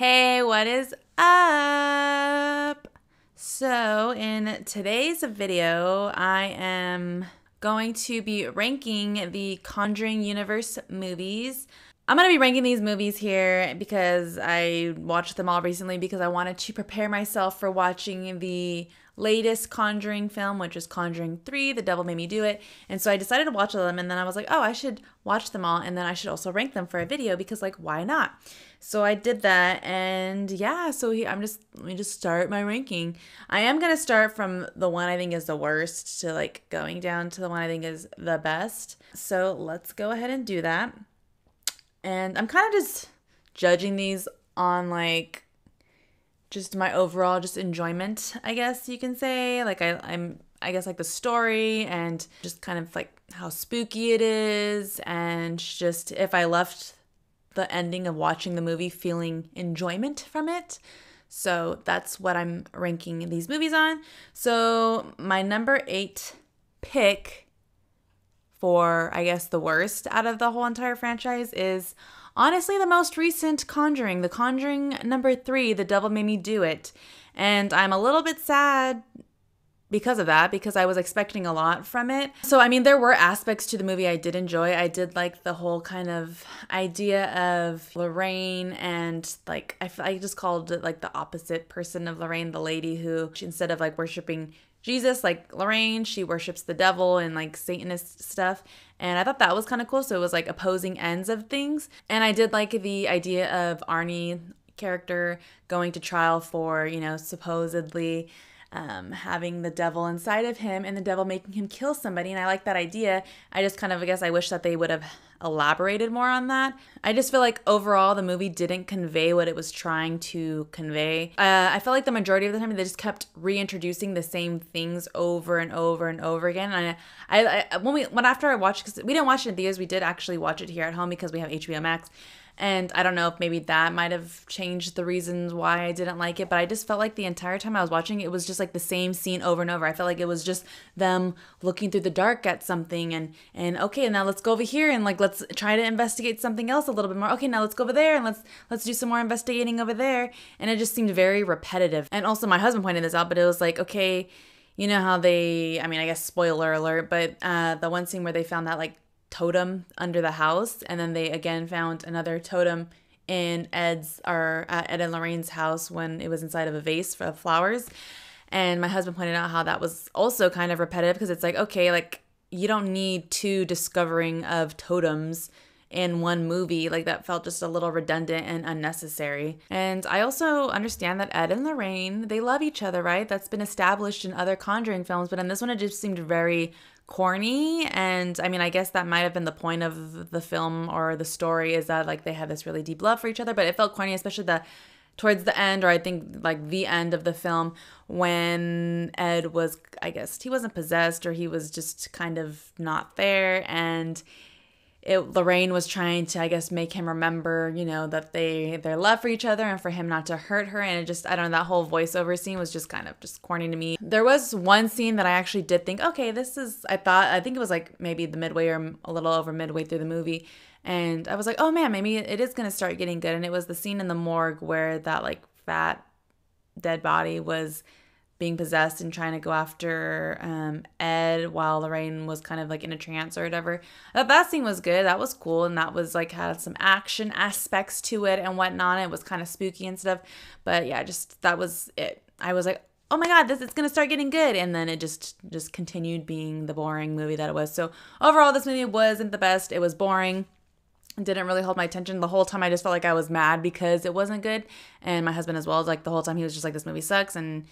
Hey, what is up? So, in today's video, I am going to be ranking the Conjuring universe movies. I'm going to be ranking these movies here because I watched them all recently because I wanted to prepare myself for watching the latest Conjuring film, which is Conjuring 3, The Devil Made Me Do It. And so I decided to watch them, and then I was like, oh, I should watch them all, and then I should also rank them for a video because, like, why not? So I did that, and yeah, so let me just start my ranking. I am going to start from the one I think is the worst to, like, going down to the one I think is the best. So let's go ahead and do that. And I'm kind of just judging these on, like, just my overall just enjoyment, I guess you can say. Like I guess like the story and just kind of like how spooky it is, and just if I left the ending of watching the movie feeling enjoyment from it. So that's what I'm ranking these movies on. So my number 8 pick for, I guess, the worst out of the whole entire franchise is honestly the most recent Conjuring, The Conjuring number 3, The Devil Made Me Do It. And I'm a little bit sad because of that, because I was expecting a lot from it. So, I mean, there were aspects to the movie I did enjoy. I did like the whole kind of idea of Lorraine, and like, I just called it like the opposite person of Lorraine, the lady who, instead of like worshiping Jesus, like Lorraine, she worships the devil and like Satanist stuff. And I thought that was kind of cool. So it was like opposing ends of things. And I did like the idea of Arnie character going to trial for, supposedly having the devil inside of him and the devil making him kill somebody. And I like that idea. I just kind of, I guess I wish that they would have elaborated more on that. I just feel like overall the movie didn't convey what it was trying to convey. I felt like the majority of the time they just kept reintroducing the same things over and over and over again. And after I watched, because we didn't watch it in theaters, we did actually watch it here at home because we have HBO Max. And I don't know if maybe that might have changed the reasons why I didn't like it, but I just felt like the entire time I was watching it was just like the same scene over and over. I felt like it was just them looking through the dark at something and okay, now let's go over here and like let's try to investigate something else a little bit more. Okay, now let's go over there and let's do some more investigating over there. And it just seemed very repetitive. And also my husband pointed this out, but it was like, okay, you know how I guess spoiler alert, but the one scene where they found that like totem under the house, and then they again found another totem in Ed and Lorraine's house when it was inside of a vase of flowers. And my husband pointed out how that was also kind of repetitive, because it's like, okay, like you don't need 2 discovering of totems in one movie. Like that felt just a little redundant and unnecessary. And I also understand that Ed and Lorraine, they love each other, right? That's been established in other Conjuring films, but in this one it just seemed very corny. And I mean, I guess that might have been the point of the film or the story, is that like they have this really deep love for each other, but it felt corny, especially towards the end, or I think like the end of the film, when Ed was, I guess he wasn't possessed, or he was just kind of not there, and Lorraine was trying to, I guess, make him remember, that their love for each other and for him not to hurt her. And it just, I don't know, that whole voiceover scene was just kind of just corny to me. There was one scene that I actually did think, okay, I think it was like maybe the midway or a little over midway through the movie. And I was like, oh man, maybe it is going to start getting good. And it was the scene in the morgue where that like fat dead body was being possessed and trying to go after Ed while Lorraine was kind of like in a trance or whatever. That scene was good. That was cool. And that was like had some action aspects to it and whatnot. It was kind of spooky and stuff. But yeah, that was it. I was like, oh my God, it's going to start getting good. And then it just continued being the boring movie that it was. So overall, this movie wasn't the best. It was boring. Didn't really hold my attention the whole time. I just felt like I was mad because it wasn't good. And my husband as well, like the whole time he was just like, this movie sucks. And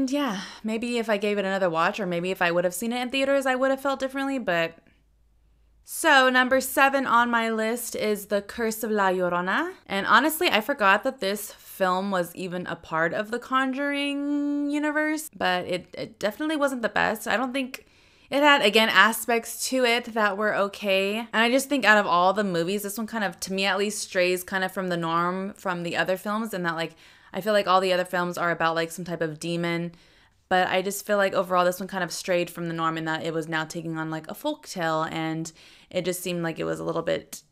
yeah, maybe if I gave it another watch, or maybe if I would have seen it in theaters, I would have felt differently. But so number 7 on my list is The Curse of Lallorona. And honestly, I forgot that this film was even a part of the Conjuring universe, but it definitely wasn't the best. I don't think it had, again, aspects to it that were okay. And I just think out of all the movies, this one kind of, to me at least, strays kind of from the norm from the other films, and that like I feel like all the other films are about like some type of demon, but I just feel like overall this one kind of strayed from the norm in that it was now taking on like a folktale, and it just seemed like it was a little bit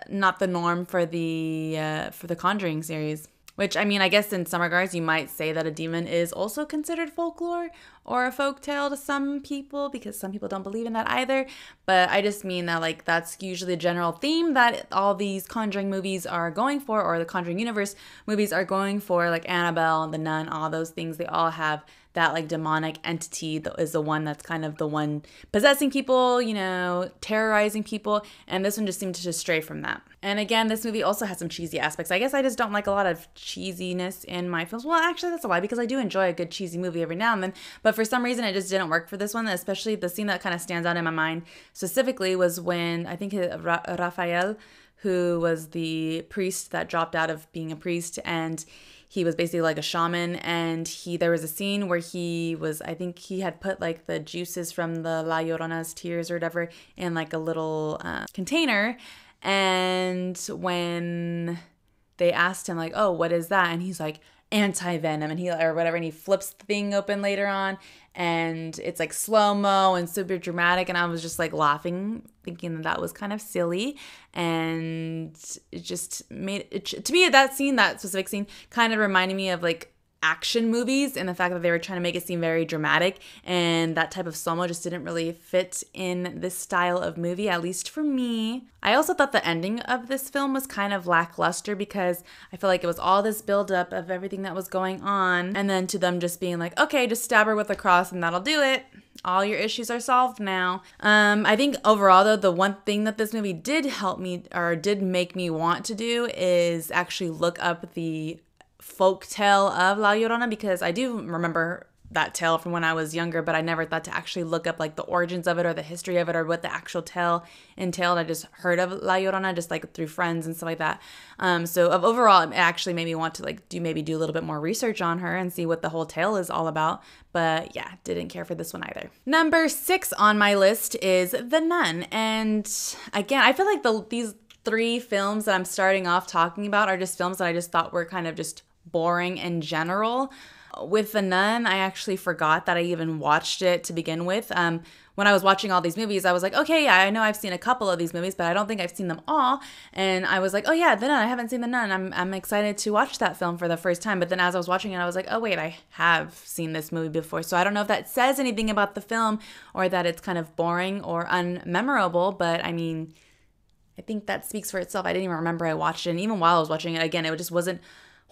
not the norm for the Conjuring series. Which, I mean, I guess in some regards, you might say that a demon is also considered folklore or a folk tale to some people, because some people don't believe in that either. But I just mean that, like, that's usually a general theme that all these Conjuring movies are going for, or the Conjuring universe movies are going for, like Annabelle, the Nun, all those things. They all have that, like, demonic entity that is the one that's kind of the one possessing people, you know, terrorizing people. And this one just seemed to just stray from that. And again, this movie also has some cheesy aspects. I guess I just don't like a lot of cheesiness in my films. Well, actually, that's a lie, because I do enjoy a good cheesy movie every now and then. But for some reason, it just didn't work for this one, especially the scene that kind of stands out in my mind specifically was when I think Raphael, who was the priest that dropped out of being a priest, and he was basically like a shaman, and there was a scene where I think he had put like the juices from the La Llorona's tears or whatever in like a little container, and when they asked him like, oh, what is that? And he's like, anti-venom, and he flips the thing open later on, and it's like slow-mo and super dramatic, and I was just like laughing, thinking that was kind of silly, and it just made it, to me, that specific scene kind of reminded me of like action movies, and the fact that they were trying to make it seem very dramatic, and that type of slow-mo just didn't really fit in this style of movie, at least for me. I also thought the ending of this film was kind of lackluster, because I feel like it was all this buildup of everything that was going on, and then to them just being like, okay, just stab her with a cross and that'll do it. All your issues are solved now. I think overall, though, the one thing that this movie did help me, or did make me want to do, is actually look up the folk tale of La Llorona, because I do remember that tale from when I was younger, but I never thought to actually look up like the origins of it or the history of it or what the actual tale entailed. I just heard of La Llorona just like through friends and stuff like that. So overall, it actually made me want to like do a little bit more research on her and see what the whole tale is all about. But yeah, didn't care for this one either. Number 6 on my list is The Nun. And again, I feel like these 3 films that I'm starting off talking about are just films that I just thought were kind of just boring in general. With The Nun, I actually forgot that I even watched it to begin with. When I was watching all these movies, I was like, okay, yeah, I know I've seen a couple of these movies, but I don't think I've seen them all. And I was like, oh yeah, The Nun, I haven't seen The Nun. I'm excited to watch that film for the first time. But then as I was watching it, I was like, oh wait, I have seen this movie before. So I don't know if that says anything about the film, or that it's kind of boring or unmemorable, but I mean, I think that speaks for itself. I didn't even remember I watched it. And even while I was watching it, again, it just wasn't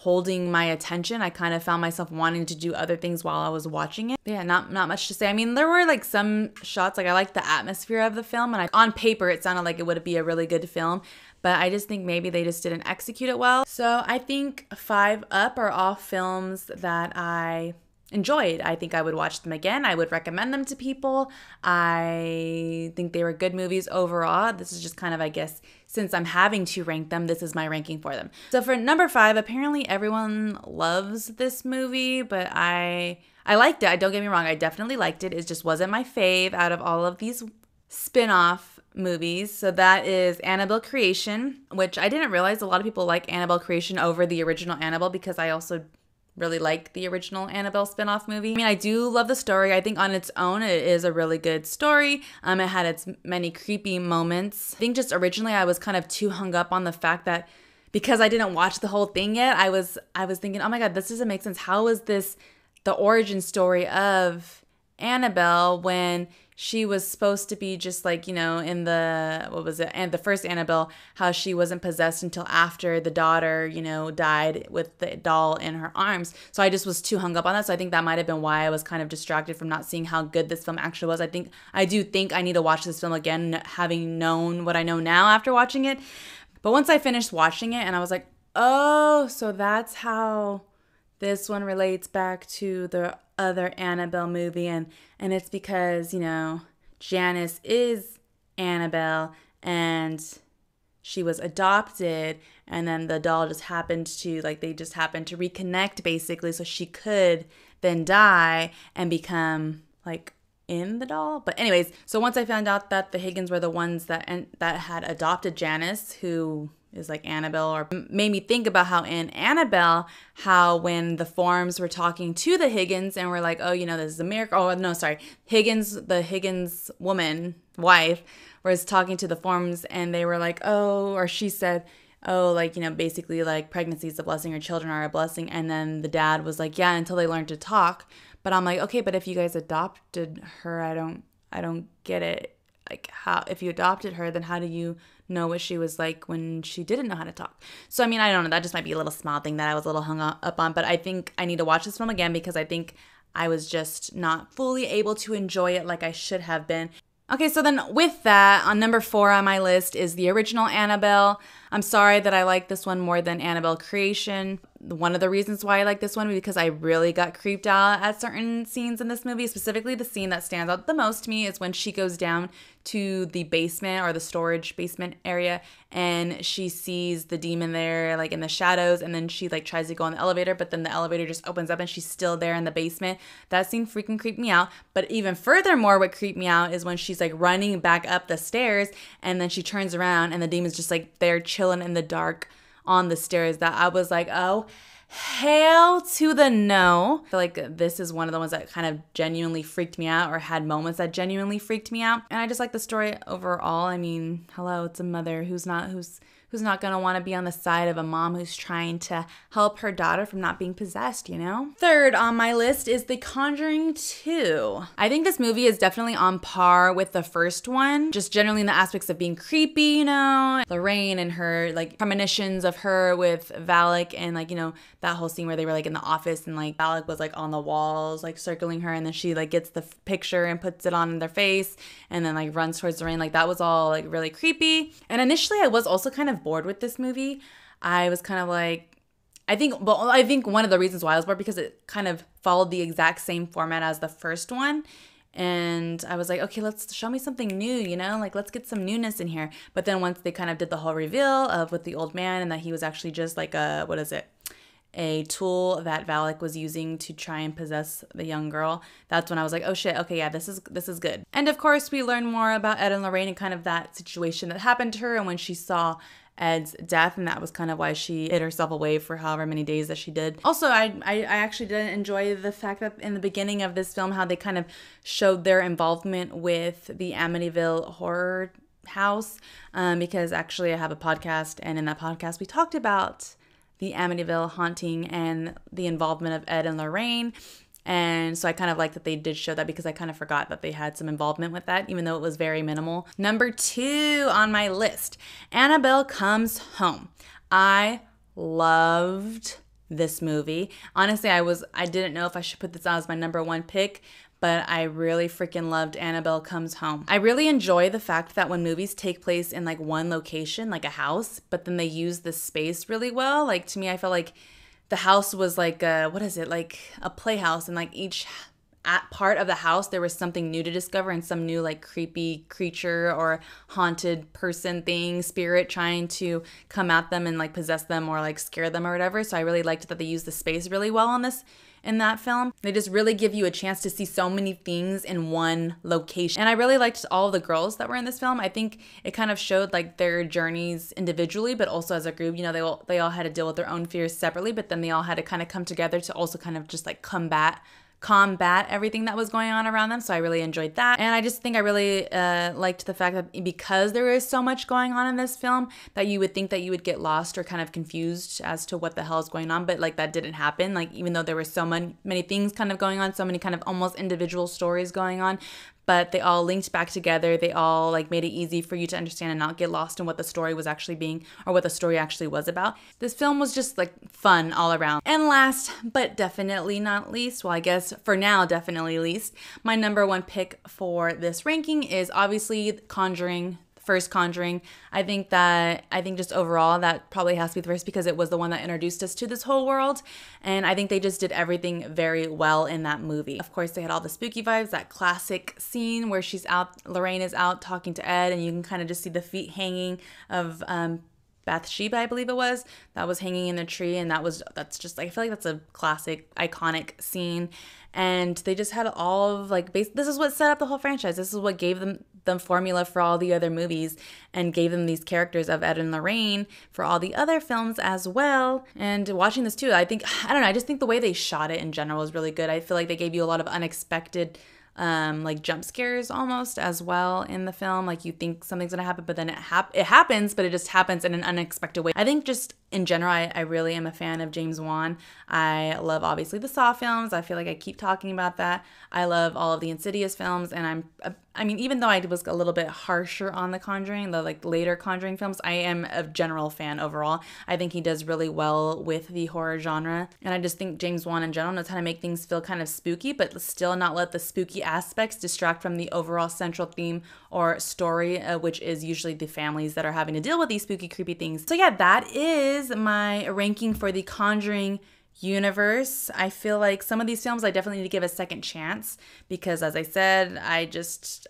holding my attention. I kind of found myself wanting to do other things while I was watching it. Yeah, not much to say. I mean, there were like some shots, like I liked the atmosphere of the film, and on paper it sounded like it would be a really good film, but I just think maybe they just didn't execute it well. So I think 5 Up are all films that I enjoyed. I think I would watch them again. I would recommend them to people. I think they were good movies overall. This is just kind of, I guess, since I'm having to rank them, this is my ranking for them. So for number 5, apparently everyone loves this movie, but I liked it. Don't get me wrong. I definitely liked it. It just wasn't my fave out of all of these spin-off movies. So that is Annabelle Creation, which I didn't realize a lot of people like Annabelle Creation over the original Annabelle, because I also really like the original Annabelle spin-off movie. I mean, I do love the story. I think on its own, it is a really good story. It had its many creepy moments. I think just originally I was kind of too hung up on the fact that because I didn't watch the whole thing yet, I was thinking, oh my God, this doesn't make sense. How is this the origin story of Annabelle when she was supposed to be just like, you know, in the first Annabelle, how she wasn't possessed until after the daughter, you know, died with the doll in her arms. So I just was too hung up on that. So I think that might have been why I was kind of distracted from not seeing how good this film actually was. I do think I need to watch this film again, having known what I know now after watching it. But once I finished watching it and I was like, oh, so that's how this one relates back to the other Annabelle movie, and it's because, you know, Janice is Annabelle and she was adopted, and then the doll just happened to, like, they just happened to reconnect basically, so she could then die and become like in the doll. But anyways, so once I found out that the Higgins were the ones that had adopted Janice, who is like Annabelle, or made me think about how in Annabelle, how when the Forms were talking to the Higgins and were like, oh, you know, this is a miracle. Oh, no, sorry. The Higgins woman, wife, was talking to the Forms, and they were like, oh, or she said, oh, like, basically like pregnancy is a blessing or children are a blessing. And then the dad was like, yeah, until they learn to talk. But I'm like, okay, but if you guys adopted her, I don't get it. Like, how, if you adopted her, then how do you know what she was like when she didn't know how to talk? So, I mean, I don't know. That just might be a little small thing that I was a little hung up on. But I think I need to watch this film again because I think I was just not fully able to enjoy it like I should have been. Okay, so then with that, on number 4 on my list is the original Annabelle. I'm sorry that I like this one more than Annabelle Creation. One of the reasons why I like this one is because I really got creeped out at certain scenes in this movie. Specifically, the scene that stands out the most to me is when she goes down to the basement or the storage basement area and she sees the demon there like in the shadows, and then she like tries to go on the elevator, but then the elevator just opens up and she's still there in the basement. That scene freaking creeped me out. But even furthermore, what creeped me out is when she's like running back up the stairs and then she turns around and the demon's just like there chilling in the dark on the stairs. That I was like, oh, hell to the no. I feel like this is one of the ones that kind of genuinely freaked me out, or had moments that genuinely freaked me out. And I just like the story overall. I mean, hello, it's a mother who's not gonna want to be on the side of a mom who's trying to help her daughter from not being possessed, you know? Third on my list is The Conjuring 2. I think this movie is definitely on par with the first one, just generally in the aspects of being creepy, you know? Lorraine and her, like, premonitions of her with Valak, and, like, you know, that whole scene where they were, like, in the office and, like, Valak was, like, on the walls, like, circling her, and then she, like, gets the picture and puts it on their face and then, like, runs towards Lorraine. Like, that was all, like, really creepy. And initially I was also kind of bored with this movie. I was kind of like, I think one of the reasons why I was bored because it kind of followed the exact same format as the first one. And I was like, okay, let's show me something new, you know, like let's get some newness in here. But then once they kind of did the whole reveal of with the old man and that he was actually just like a tool that Valak was using to try and possess the young girl, that's when I was like, oh shit, okay, yeah, this is good. And of course, we learn more about Ed and Lorraine and kind of that situation that happened to her and when she saw Ed's death, and that was kind of why she hid herself away for however many days that she did. Also, I actually did enjoy the fact that in the beginning of this film, how they kind of showed their involvement with the Amityville horror house, because actually I have a podcast, and in that podcast we talked about the Amityville haunting and the involvement of Ed and Lorraine. And so I kind of like that they did show that because I kind of forgot that they had some involvement with that, even though it was very minimal. Number 2 on my list, Annabelle Comes Home. I loved this movie. Honestly, I didn't know if I should put this out as my number 1 pick, but I really freaking loved Annabelle Comes Home. I really enjoy the fact that when movies take place in like one location, like a house, but then they use the space really well. Like to me, I felt like the house was like like a playhouse, and like each part of the house there was something new to discover and some new like creepy creature or haunted person thing, spirit trying to come at them and like possess them or like scare them or whatever. So I really liked that they used the space really well in that film. They just really give you a chance to see so many things in one location. And I really liked all of the girls that were in this film. I think it kind of showed like their journeys individually, but also as a group. You know, they all had to deal with their own fears separately, but then they all had to kind of come together to also kind of just like combat everything that was going on around them. So I really enjoyed that. And I just think I really liked the fact that because there is so much going on in this film that you would think that you would get lost or kind of confused as to what the hell is going on. But like that didn't happen. Like even though there were so many things kind of going on, so many kind of almost individual stories going on, but they all linked back together. They all like made it easy for you to understand and not get lost in what the story was actually being, or what the story actually was about. This film was just like fun all around. And last, but definitely not least, well, I guess for now, definitely least, my number 1 pick for this ranking is obviously Conjuring. First Conjuring. I think just overall that probably has to be the first because it was the one that introduced us to this whole world, and I think they just did everything very well in that movie. Of course, they had all the spooky vibes, that classic scene where Lorraine is out talking to Ed, and you can kind of just see the feet hanging of Bathsheba, I believe it was, that was hanging in the tree, and that's just, I feel like that's a classic, iconic scene. And they just had all of like this is what set up the whole franchise. This is what gave them the formula for all the other movies and gave them these characters of Ed and Lorraine for all the other films as well. And watching this too, I just think the way they shot it in general was really good. I feel like they gave you a lot of unexpected like jump scares almost as well in the film. Like you think something's gonna happen, but then it happens, but it just happens in an unexpected way. I think just in general, I really am a fan of James Wan. I love obviously the Saw films. I feel like I keep talking about that. I love all of the Insidious films, and I mean, even though I was a little bit harsher on the Conjuring, the like later Conjuring films, I am a general fan overall. I think he does really well with the horror genre, and I just think James Wan in general knows how to make things feel kind of spooky, but still not let the spooky aspects distract from the overall central theme or story, which is usually the families that are having to deal with these spooky, creepy things. So yeah, that is my ranking for the Conjuring universe. I feel like some of these films I definitely need to give a second chance because, as I said, I just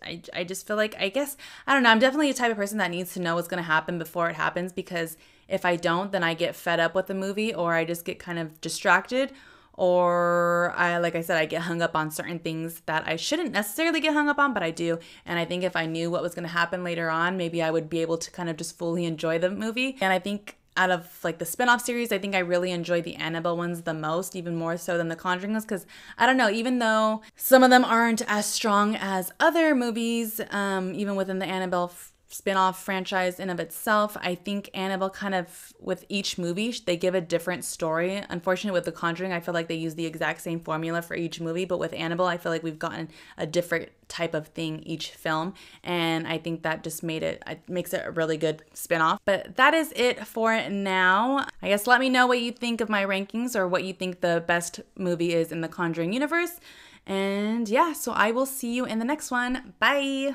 feel like, I guess, I don't know, I'm definitely a type of person that needs to know what's going to happen before it happens, because if I don't, then I get fed up with the movie, or I just get kind of distracted, or like I said, I get hung up on certain things that I shouldn't necessarily get hung up on, but I do. And I think if I knew what was going to happen later on, maybe I would be able to kind of just fully enjoy the movie. And I think out of like the spin-off series, I think I really enjoy the Annabelle ones the most, even more so than the Conjuring ones, because I don't know, even though some of them aren't as strong as other movies, even within the Annabelle spin-off franchise in of itself, I think Annabelle kind of, with each movie, they give a different story. Unfortunately, with The Conjuring, I feel like they use the exact same formula for each movie, but with Annabelle, I feel like we've gotten a different type of thing each film, and I think that just makes it a really good spin-off. But that is it for now. I guess let me know what you think of my rankings, or what you think the best movie is in the Conjuring universe. And yeah, so I will see you in the next one. Bye!